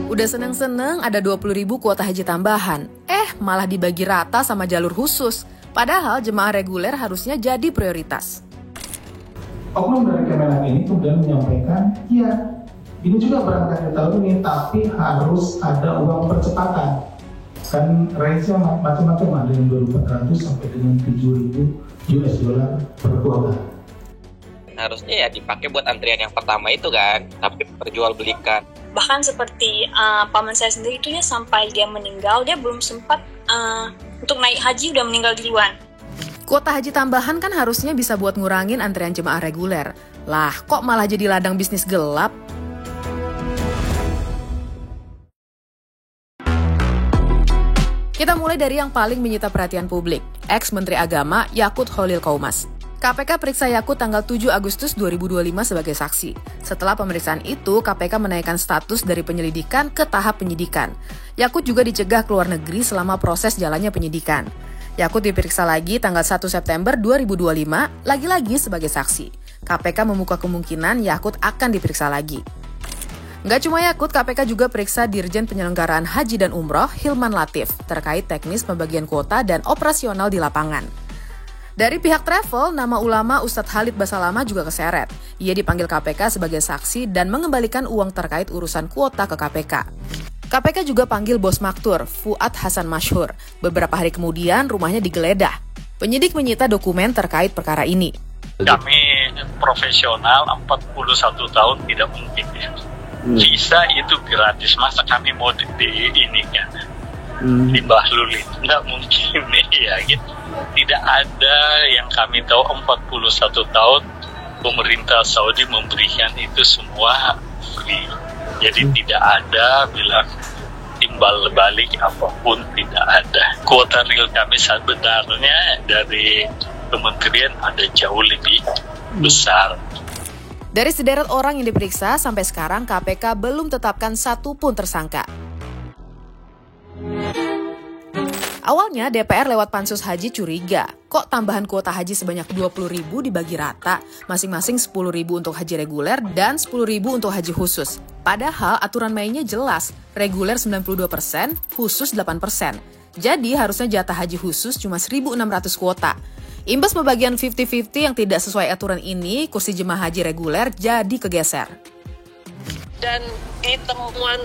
Udah seneng-seneng ada 20.000 kuota haji tambahan. Malah dibagi rata sama jalur khusus. Padahal jemaah reguler harusnya jadi prioritas. Oknum dari Kemenang ini kemudian menyampaikan, ya ini juga berangkat di tahun ini, tapi harus ada uang percepatan. Kan range-nya macam-macam, ada yang 2.400 sampai dengan 7.000 US dollar per kuota. Harusnya ya dipakai buat antrian yang pertama itu kan, tapi perjualbelikan. Bahkan seperti paman saya sendiri itu ya, sampai dia meninggal, dia belum sempat untuk naik haji udah meninggal duluan. Kuota haji tambahan kan harusnya bisa buat ngurangin antrian jemaah reguler. Lah, kok malah jadi ladang bisnis gelap? Kita mulai dari yang paling menyita perhatian publik, ex-Menteri Agama Yakut Khalil Qaumas. KPK periksa Yakut tanggal 7 Agustus 2025 sebagai saksi. Setelah pemeriksaan itu, KPK menaikkan status dari penyelidikan ke tahap penyidikan. Yakut juga dicegah ke luar negeri selama proses jalannya penyidikan. Yakut diperiksa lagi tanggal 1 September 2025, lagi-lagi sebagai saksi. KPK membuka kemungkinan Yakut akan diperiksa lagi. Nggak cuma Yakut, KPK juga periksa Dirjen Penyelenggaraan Haji dan Umroh Hilman Latif terkait teknis pembagian kuota dan operasional di lapangan. Dari pihak travel, nama ulama Ustadz Khalid Basalamah juga keseret. Ia dipanggil KPK sebagai saksi dan mengembalikan uang terkait urusan kuota ke KPK. KPK juga panggil bos Maktur, Fuad Hasan Masyhur. Beberapa hari kemudian rumahnya digeledah. Penyidik menyita dokumen terkait perkara ini. Kami profesional 41 tahun tidak mungkin ya. Visa itu gratis, masa kami mau dibahluli, nggak mungkin ya gitu. Tidak ada yang kami tahu 41 tahun pemerintah Saudi memberikan itu semua free. Jadi tidak ada bilang timbal balik apapun, tidak ada. Kuota real kami sebenarnya dari kementerian ada jauh lebih besar. Dari sederet orang yang diperiksa, sampai sekarang KPK belum tetapkan satupun tersangka. Awalnya DPR lewat Pansus Haji curiga, kok tambahan kuota haji sebanyak 20.000 dibagi rata, masing-masing 10.000 untuk haji reguler dan 10.000 untuk haji khusus. Padahal aturan mainnya jelas, reguler 92%, khusus 8%. Jadi harusnya jatah haji khusus cuma 1.600 kuota. Imbas pembagian 50-50 yang tidak sesuai aturan ini, kursi jemaah haji reguler jadi kegeser. Dan di temuan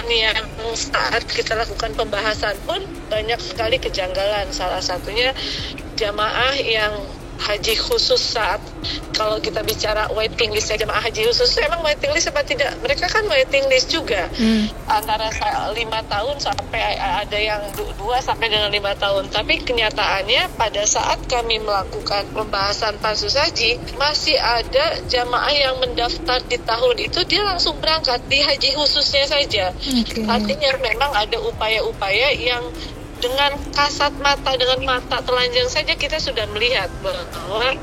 yang saat kita lakukan pembahasan pun banyak sekali kejanggalan. Salah satunya jamaah yang haji khusus saat kalau kita bicara waiting list jamaah haji khusus, emang waiting list apa tidak? Mereka kan waiting list juga antara 5 tahun sampai ada yang 2 sampai dengan 5 tahun. Tapi kenyataannya pada saat kami melakukan pembahasan pansus haji, masih ada jamaah yang mendaftar di tahun itu dia langsung berangkat di haji khususnya saja. Artinya memang ada upaya-upaya yang dengan kasat mata, dengan mata telanjang saja kita sudah melihat bahwa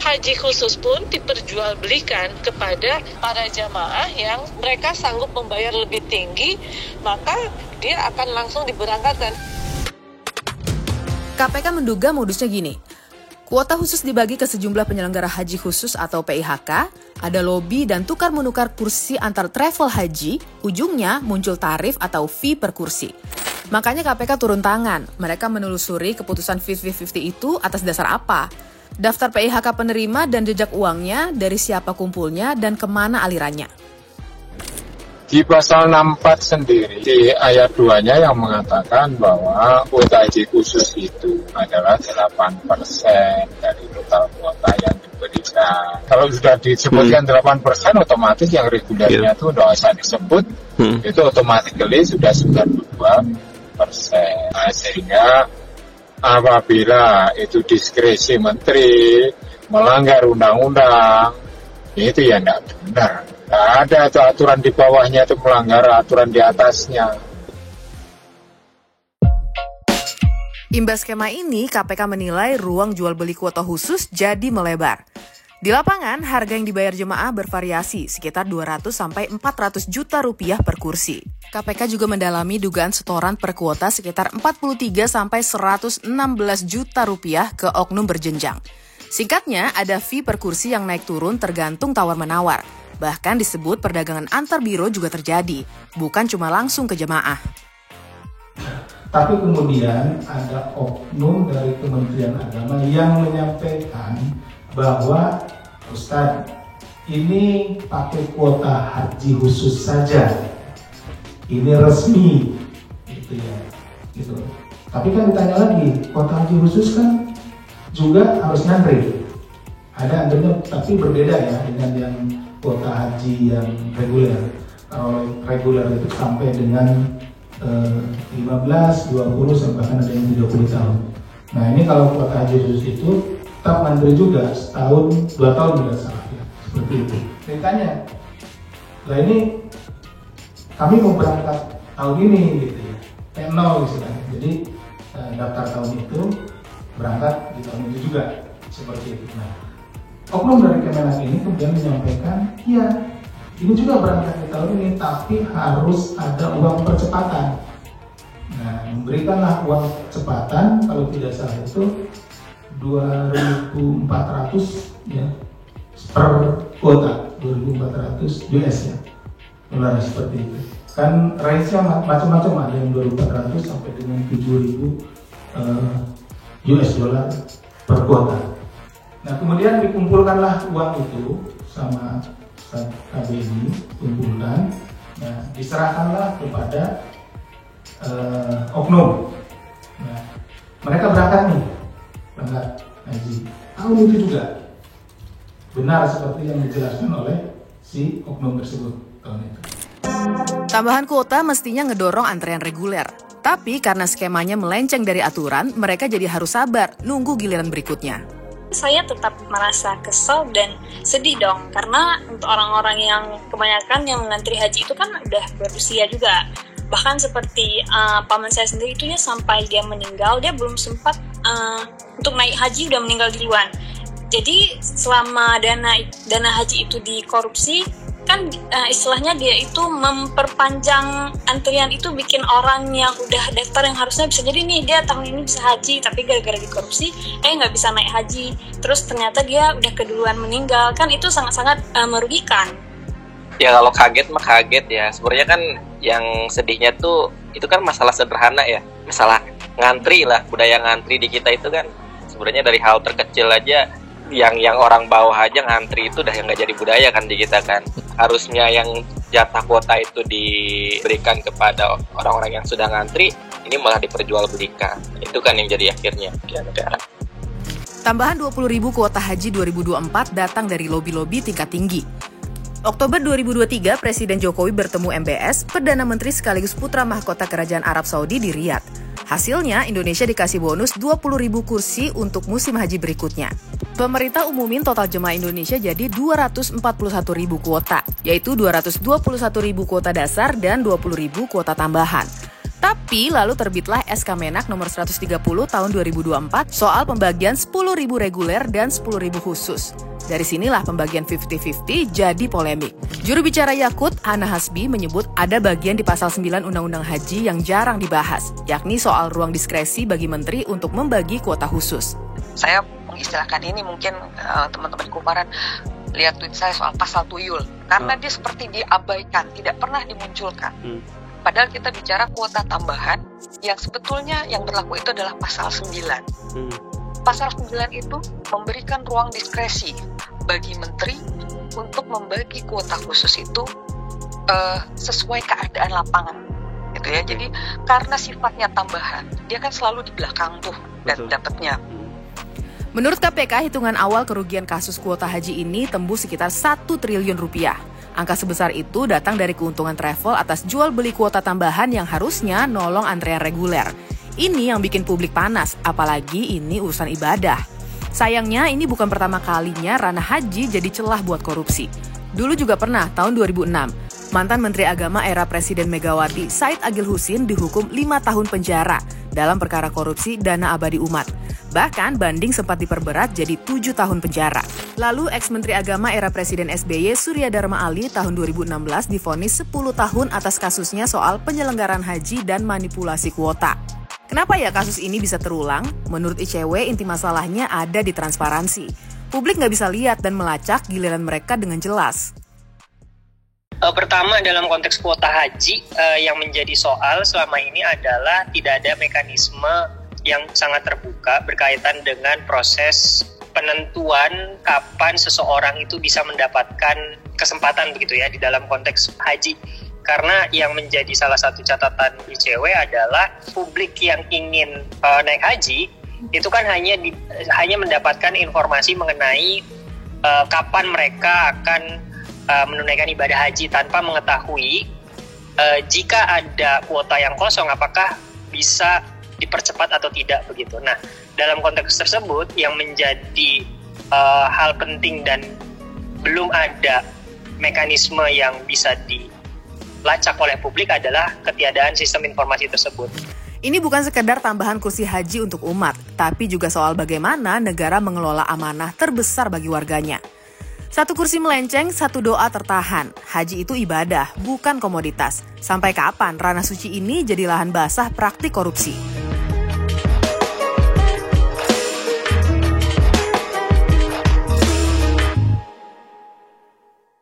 haji khusus pun diperjualbelikan kepada para jamaah yang mereka sanggup membayar lebih tinggi, maka dia akan langsung diberangkatkan. KPK menduga modusnya gini, kuota khusus dibagi ke sejumlah penyelenggara haji khusus atau PIHK, ada lobby dan tukar-menukar kursi antar travel haji, ujungnya muncul tarif atau fee per kursi. Makanya KPK turun tangan, mereka menelusuri keputusan 50-50 itu atas dasar apa? Daftar PIHK penerima dan jejak uangnya, dari siapa kumpulnya, dan kemana alirannya. Di pasal 64 sendiri, di ayat 2-nya yang mengatakan bahwa kuota haji khusus itu adalah 8% dari total kuota yang diberikan. Kalau sudah disebutkan 8%, otomatis yang regulernya itu tidak usah disebut, itu otomatis sudah 92%. Nah, sehingga apabila itu diskresi menteri melanggar undang-undang, itu ya tidak benar. Tidak ada aturan di bawahnya itu melanggar aturan di atasnya. Imbas skema ini, KPK menilai ruang jual beli kuota khusus jadi melebar. Di lapangan, harga yang dibayar jemaah bervariasi, sekitar 200 sampai 400 juta rupiah per kursi. KPK juga mendalami dugaan setoran per kuota sekitar 43 sampai 116 juta rupiah ke oknum berjenjang. Singkatnya, ada fee per kursi yang naik turun tergantung tawar-menawar. Bahkan disebut perdagangan antar biro juga terjadi, bukan cuma langsung ke jemaah. Tapi kemudian ada oknum dari Kementerian Agama yang menyampaikan bahwa Ustadz, ini pakai kuota haji khusus saja, ini resmi, gitu ya. Gitu. Tapi kan ditanya lagi, kuota haji khusus kan juga harus ngantri. Ada antrinya, tapi berbeda ya dengan yang kuota haji yang reguler. Kalau reguler itu sampai dengan 15, 20, sampai bahkan ada yang 30 tahun. Nah ini kalau kuota haji khusus itu tetap ngantri juga setahun, 2 tahun tidak salah ya. Seperti itu. Ditanya, lah ini kami mau berangkat tahun ini gitu ya, T0 istilahnya. Jadi daftar tahun itu berangkat di tahun itu juga seperti itu. Nah, oknum dari Kemenak ini kemudian menyampaikan, iya, ini juga berangkat di tahun ini, tapi harus ada uang percepatan. Nah, memberikanlah uang percepatan, kalau tidak salah itu 2.400 ya per kuota, 2.400 US ya, dolar seperti itu. Kan range-nya macam-macam, ada yang 2.400 sampai dengan 7.000 US dollar per kuota. Nah kemudian dikumpulkanlah uang itu sama KBRI, kumpulkan, nah diserahkanlah kepada oknum. Nah, mereka berangkat haji tahun itu juga, benar seperti yang dijelaskan oleh si oknum tersebut tahun itu. Tambahan kuota mestinya ngedorong antrean reguler. Tapi karena skemanya melenceng dari aturan, mereka jadi harus sabar nunggu giliran berikutnya. Saya tetap merasa kesel dan sedih dong, karena untuk orang-orang yang kebanyakan yang mengantri haji itu kan udah berusia juga. Bahkan seperti paman saya sendiri itu ya, sampai dia meninggal, dia belum sempat untuk naik haji udah meninggal duluan. Jadi selama dana haji itu dikorupsi, kan istilahnya dia itu memperpanjang antrian, itu bikin orang yang udah daftar yang harusnya bisa jadi nih dia tahun ini bisa haji, tapi gara-gara dikorupsi nggak bisa naik haji, terus ternyata dia udah keduluan meninggal, kan itu sangat-sangat merugikan. Ya kalau kaget mah kaget ya, sebenarnya kan yang sedihnya tuh itu kan masalah sederhana ya, masalah ngantri lah, budaya ngantri di kita itu kan sebenarnya dari hal terkecil aja, yang orang bawah aja ngantri itu udah nggak jadi budaya kan di kita kan. Harusnya yang jatah kuota itu diberikan kepada orang-orang yang sudah ngantri, ini malah diperjualbelikan. Itu kan yang jadi akhirnya di negara. Tambahan 20.000 kuota haji 2024 datang dari lobi-lobi tingkat tinggi. Oktober 2023, Presiden Jokowi bertemu MBS, Perdana Menteri sekaligus putra mahkota Kerajaan Arab Saudi di Riyadh. Hasilnya, Indonesia dikasih bonus 20.000 kursi untuk musim haji berikutnya. Pemerintah umumin total jemaah Indonesia jadi 241.000 kuota, yaitu 221.000 kuota dasar dan 20.000 kuota tambahan. Tapi lalu terbitlah SK Menak nomor 130 tahun 2024 soal pembagian 10.000 reguler dan 10.000 khusus. Dari sinilah pembagian 50-50 jadi polemik. Juru bicara Yakut, Hana Hasbi, menyebut ada bagian di pasal 9 Undang-Undang Haji yang jarang dibahas, yakni soal ruang diskresi bagi menteri untuk membagi kuota khusus. Saya mengistilahkan ini, mungkin teman-teman Kumparan lihat tweet saya soal pasal tuyul, karena dia seperti diabaikan, tidak pernah dimunculkan. Padahal kita bicara kuota tambahan yang sebetulnya yang berlaku itu adalah pasal 9. Pasal 9 itu memberikan ruang diskresi bagi menteri untuk membagi kuota khusus itu sesuai keadaan lapangan. Gitu ya. Jadi karena sifatnya tambahan, dia kan selalu di belakang tuh dan dapatnya. Menurut KPK, hitungan awal kerugian kasus kuota haji ini tembus sekitar 1 triliun rupiah. Angka sebesar itu datang dari keuntungan travel atas jual beli kuota tambahan yang harusnya nolong antrean reguler. Ini yang bikin publik panas, apalagi ini urusan ibadah. Sayangnya ini bukan pertama kalinya ranah haji jadi celah buat korupsi. Dulu juga pernah, tahun 2006, mantan Menteri Agama era Presiden Megawati, Said Agil Husin, dihukum 5 tahun penjara dalam perkara korupsi dana abadi umat. Bahkan banding sempat diperberat jadi 7 tahun penjara. Lalu ex-Menteri Agama era Presiden SBY, Surya Dharma Ali, tahun 2016 divonis 10 tahun atas kasusnya soal penyelenggaraan haji dan manipulasi kuota. Kenapa ya kasus ini bisa terulang? Menurut ICW, inti masalahnya ada di transparansi. Publik nggak bisa lihat dan melacak giliran mereka dengan jelas. Pertama, dalam konteks kuota haji, yang menjadi soal selama ini adalah tidak ada mekanisme yang sangat terbuka berkaitan dengan proses penentuan kapan seseorang itu bisa mendapatkan kesempatan begitu ya di dalam konteks haji. Karena yang menjadi salah satu catatan ICW adalah publik yang ingin naik haji itu kan hanya mendapatkan informasi mengenai kapan mereka akan menunaikan ibadah haji tanpa mengetahui jika ada kuota yang kosong apakah bisa dipercepat atau tidak begitu. Nah, dalam konteks tersebut yang menjadi hal penting dan belum ada mekanisme yang bisa dilacak oleh publik adalah ketiadaan sistem informasi tersebut. Ini bukan sekedar tambahan kursi haji untuk umat, tapi juga soal bagaimana negara mengelola amanah terbesar bagi warganya. Satu kursi melenceng, satu doa tertahan. Haji itu ibadah, bukan komoditas. Sampai kapan ranah suci ini jadi lahan basah praktik korupsi?